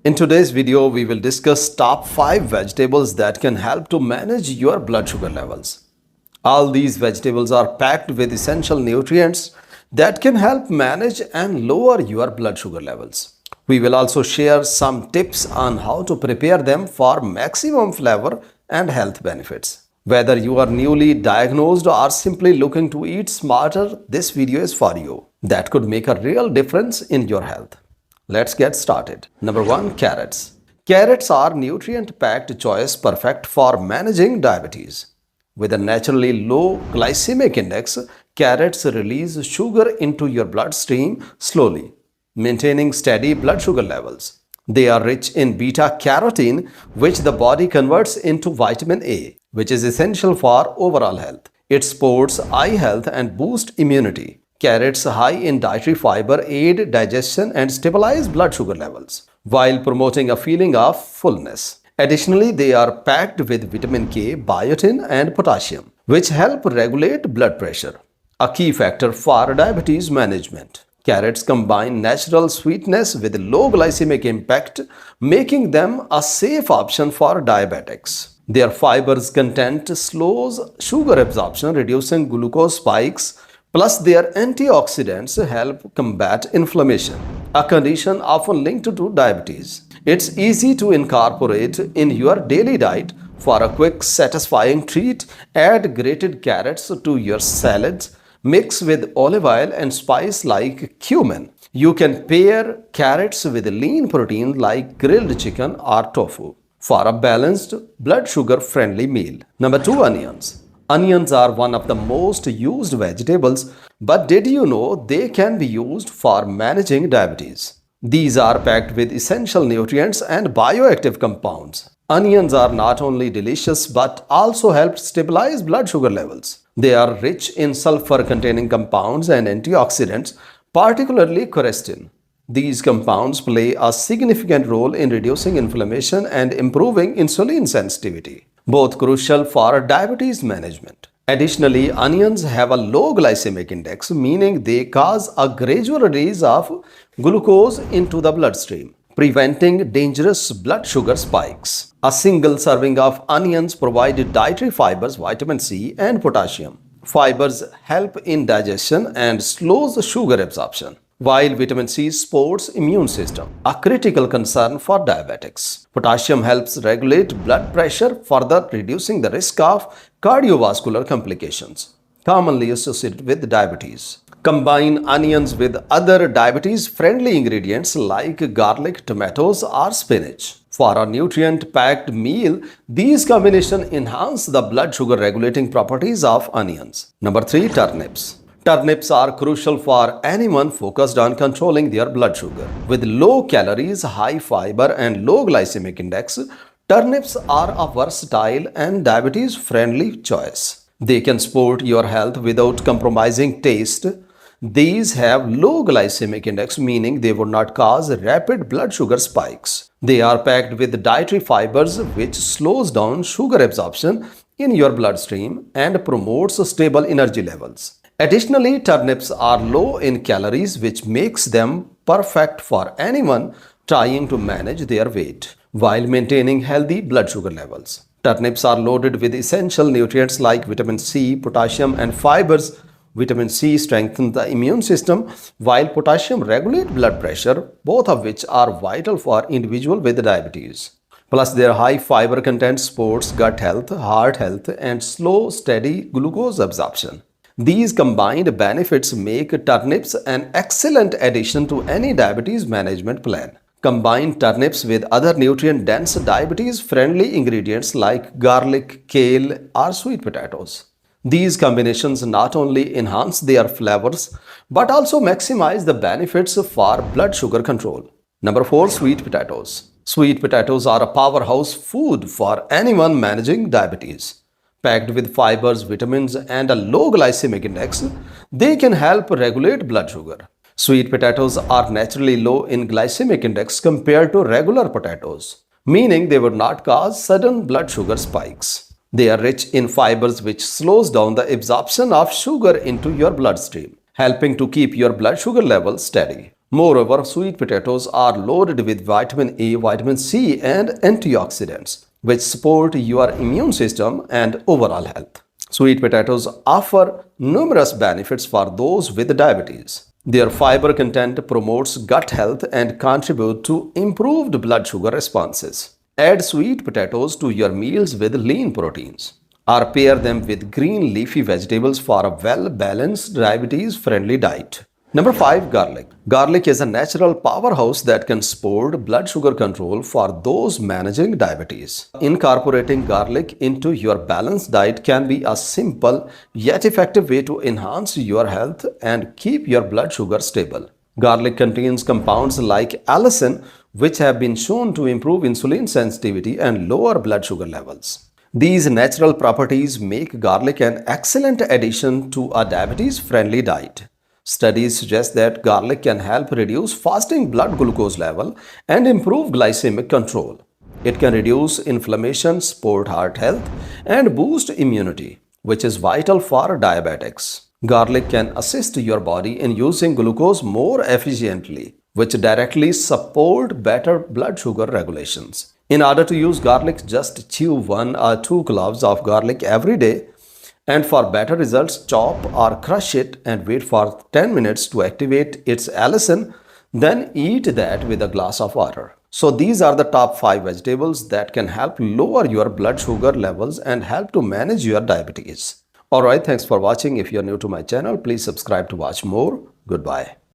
In today's video, we will discuss top 5 vegetables that can help to manage your blood sugar levels. All these vegetables are packed with essential nutrients that can help manage and lower your blood sugar levels. We will also share some tips on how to prepare them for maximum flavor and health benefits. Whether you are newly diagnosed or simply looking to eat smarter, this video is for you. That could make a real difference in your health. Let's get started. Number 1. Carrots. Carrots are nutrient-packed choice perfect for managing diabetes. With a naturally low glycemic index, carrots release sugar into your bloodstream slowly, maintaining steady blood sugar levels. They are rich in beta-carotene, which the body converts into vitamin A, which is essential for overall health. It supports eye health and boosts immunity. Carrots high in dietary fiber aid digestion and stabilize blood sugar levels, while promoting a feeling of fullness. Additionally, they are packed with vitamin K, biotin, and potassium, which help regulate blood pressure, a key factor for diabetes management. Carrots combine natural sweetness with low glycemic impact, making them a safe option for diabetics. Their fibers content slows sugar absorption, reducing glucose spikes. Plus, their antioxidants help combat inflammation, a condition often linked to diabetes. It's easy to incorporate in your daily diet. For a quick, satisfying treat, add grated carrots to your salads. Mix with olive oil and spice like cumin. You can pair carrots with lean protein like grilled chicken or tofu for a balanced, blood sugar friendly meal. Number 2. Onions. Onions are one of the most used vegetables, but did you know they can be used for managing diabetes? These are packed with essential nutrients and bioactive compounds. Onions are not only delicious but also help stabilize blood sugar levels. They are rich in sulfur-containing compounds and antioxidants, particularly quercetin. These compounds play a significant role in reducing inflammation and improving insulin sensitivity, both crucial for diabetes management. Additionally, onions have a low glycemic index, meaning they cause a gradual release of glucose into the bloodstream, preventing dangerous blood sugar spikes. A single serving of onions provides dietary fibers, vitamin C, and potassium. Fibers help in digestion and slows sugar absorption, while vitamin C supports immune system, a critical concern for diabetics. Potassium helps regulate blood pressure, further reducing the risk of cardiovascular complications commonly associated with diabetes. Combine onions with other diabetes-friendly ingredients like garlic, tomatoes, or spinach. For a nutrient-packed meal, these combinations enhance the blood sugar regulating properties of onions. Number 3. Turnips. Turnips are crucial for anyone focused on controlling their blood sugar. With low calories, high fiber, and low glycemic index, turnips are a versatile and diabetes-friendly choice. They can support your health without compromising taste. These have low glycemic index, meaning they would not cause rapid blood sugar spikes. They are packed with dietary fibers, which slows down sugar absorption in your bloodstream and promotes stable energy levels. Additionally, turnips are low in calories, which makes them perfect for anyone trying to manage their weight while maintaining healthy blood sugar levels. Turnips are loaded with essential nutrients like vitamin C, potassium, and fibers. Vitamin C strengthens the immune system, while potassium regulates blood pressure, both of which are vital for individuals with diabetes. Plus, their high fiber content supports gut health, heart health, and slow, steady glucose absorption. These combined benefits make turnips an excellent addition to any diabetes management plan. Combine turnips with other nutrient-dense diabetes-friendly ingredients like garlic, kale, or sweet potatoes. These combinations not only enhance their flavors but also maximize the benefits for blood sugar control. Number 4. Sweet potatoes. Sweet potatoes are a powerhouse food for anyone managing diabetes. Packed with fibers, vitamins, and a low glycemic index, they can help regulate blood sugar. Sweet potatoes are naturally low in glycemic index compared to regular potatoes, meaning they would not cause sudden blood sugar spikes. They are rich in fibers, which slows down the absorption of sugar into your bloodstream, helping to keep your blood sugar level steady. Moreover, sweet potatoes are loaded with vitamin A, vitamin C, and antioxidants, which support your immune system and overall health. Sweet potatoes offer numerous benefits for those with diabetes. Their fiber content promotes gut health and contribute to improved blood sugar responses. Add sweet potatoes to your meals with lean proteins or pair them with green leafy vegetables for a well-balanced diabetes-friendly diet. Number 5. Garlic. Garlic is a natural powerhouse that can support blood sugar control for those managing diabetes. Incorporating garlic into your balanced diet can be a simple yet effective way to enhance your health and keep your blood sugar stable. Garlic contains compounds like allicin, which have been shown to improve insulin sensitivity and lower blood sugar levels. These natural properties make garlic an excellent addition to a diabetes-friendly diet. Studies suggest that garlic can help reduce fasting blood glucose level and improve glycemic control. It can reduce inflammation, support heart health, and boost immunity, which is vital for diabetics. Garlic can assist your body in using glucose more efficiently, which directly support better blood sugar regulations. In order to use garlic, just chew 1 or 2 cloves of garlic every day, and for better results, chop or crush it and wait for 10 minutes to activate its allicin, then eat that with a glass of water. So these are the top 5 vegetables that can help lower your blood sugar levels and help to manage your diabetes. Alright, thanks for watching. If you're new to my channel, please subscribe to watch more. Goodbye.